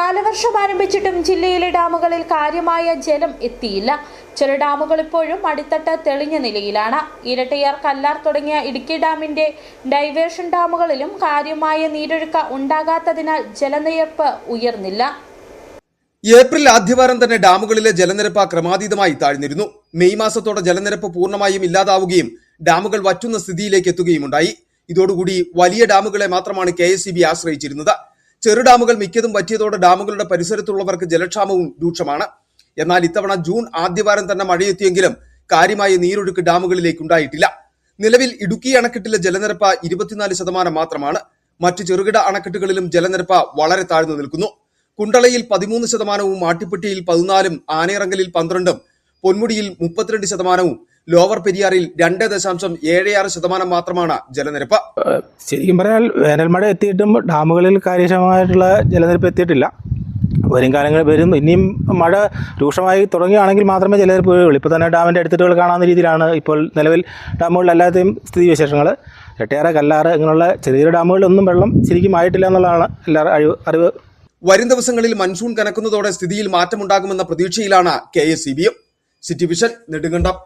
കാലവർഷം ആരംഭിച്ചിട്ടും ജില്ലയിലെ ഡാമുകളിൽ കാര്യമായ ജലം എത്തിയില്ല. ചില ഡാമുകൾ ഇപ്പോഴും അടിത്തട്ട് തെളിഞ്ഞ നിലയിലാണ്. ഇരട്ടയാർ, കല്ലാർ തുടങ്ങിയ ഇടുക്കി ഡാമിന്റെ ഡൈവേർഷൻ ഡാമുകളിലും കാര്യമായ നീരൊഴുക്ക് ഉണ്ടാകാത്തതിനാൽ ജലനിരപ്പ് ഉയർന്നില്ല. ഏപ്രിൽ ആദ്യവാരം തന്നെ ഡാമുകളിലെ ജലനിരപ്പ് ക്രമാതീതമായി താഴ്ന്നിരുന്നു. മെയ് മാസത്തോടെ ജലനിരപ്പ് പൂർണ്ണമായും ഇല്ലാതാവുകയും ഡാമുകൾ വറ്റുന്ന സ്ഥിതിയിലേക്ക് എത്തുകയുമുണ്ടായി. ഇതോടുകൂടി വലിയ ഡാമുകളെ മാത്രമാണ് KSEB ആശ്രയിച്ചിരുന്നത്. ചെറു ഡാമുകൾ മിക്കതും വറ്റിയതോടെ ഡാമുകളുടെ പരിസരത്തുള്ളവർക്ക് ജലക്ഷാമവും രൂക്ഷമാണ്. എന്നാൽ ഇത്തവണ ജൂൺ ആദ്യവാരം തന്നെ മഴയെത്തിയെങ്കിലും കാര്യമായ നീരൊഴുക്ക് ഡാമുകളിലേക്ക് ഉണ്ടായിട്ടില്ല. നിലവിൽ ഇടുക്കി അണക്കെട്ടിലെ ജലനിരപ്പ് 24% മാത്രമാണ്. മറ്റ് ചെറുകിട അണക്കെട്ടുകളിലും ജലനിരപ്പ് വളരെ താഴ്ന്നു നിൽക്കുന്നു. കുണ്ടളയിൽ 13%, മാട്ടിപ്പെട്ടിയിൽ 14%, ആനയിറങ്കലിൽ 12%, പൊന്മുടിയിൽ 32%, ലോവർ പെരിയാറിൽ 2.76% മാത്രമാണ് ജലനിരപ്പ്. ശരിക്കും പറഞ്ഞാൽ വേനൽ മഴ എത്തിയിട്ടും ഡാമുകളിൽ കാര്യക്ഷമമായിട്ടുള്ള ജലനിരപ്പ് എത്തിയിട്ടില്ല. വരും കാലങ്ങളിൽ വരും. ഇനിയും മഴ രൂക്ഷമായി തുടങ്ങുകയാണെങ്കിൽ മാത്രമേ ജലനിരപ്പ് വീഴുള്ളൂ. ഇപ്പോൾ തന്നെ ഡാമിൻ്റെ അടുത്തിട്ടുകൾ കാണാവുന്ന രീതിയിലാണ് ഇപ്പോൾ നിലവിൽ ഡാമുകളിലല്ലാതെയും സ്ഥിതിവിശേഷങ്ങൾ. ഇരട്ടയാർ, കല്ലാർ ഇങ്ങനെയുള്ള ചെറിയ ഡാമുകളിലൊന്നും വെള്ളം ശരിക്കും ആയിട്ടില്ല എന്നുള്ളതാണ് എല്ലാവരും അറിവ്. വരും ദിവസങ്ങളിൽ മൺസൂൺ കനക്കുന്നതോടെ സ്ഥിതിയിൽ മാറ്റമുണ്ടാകുമെന്ന പ്രതീക്ഷയിലാണ് KSEB. City vision, Nedumkandam.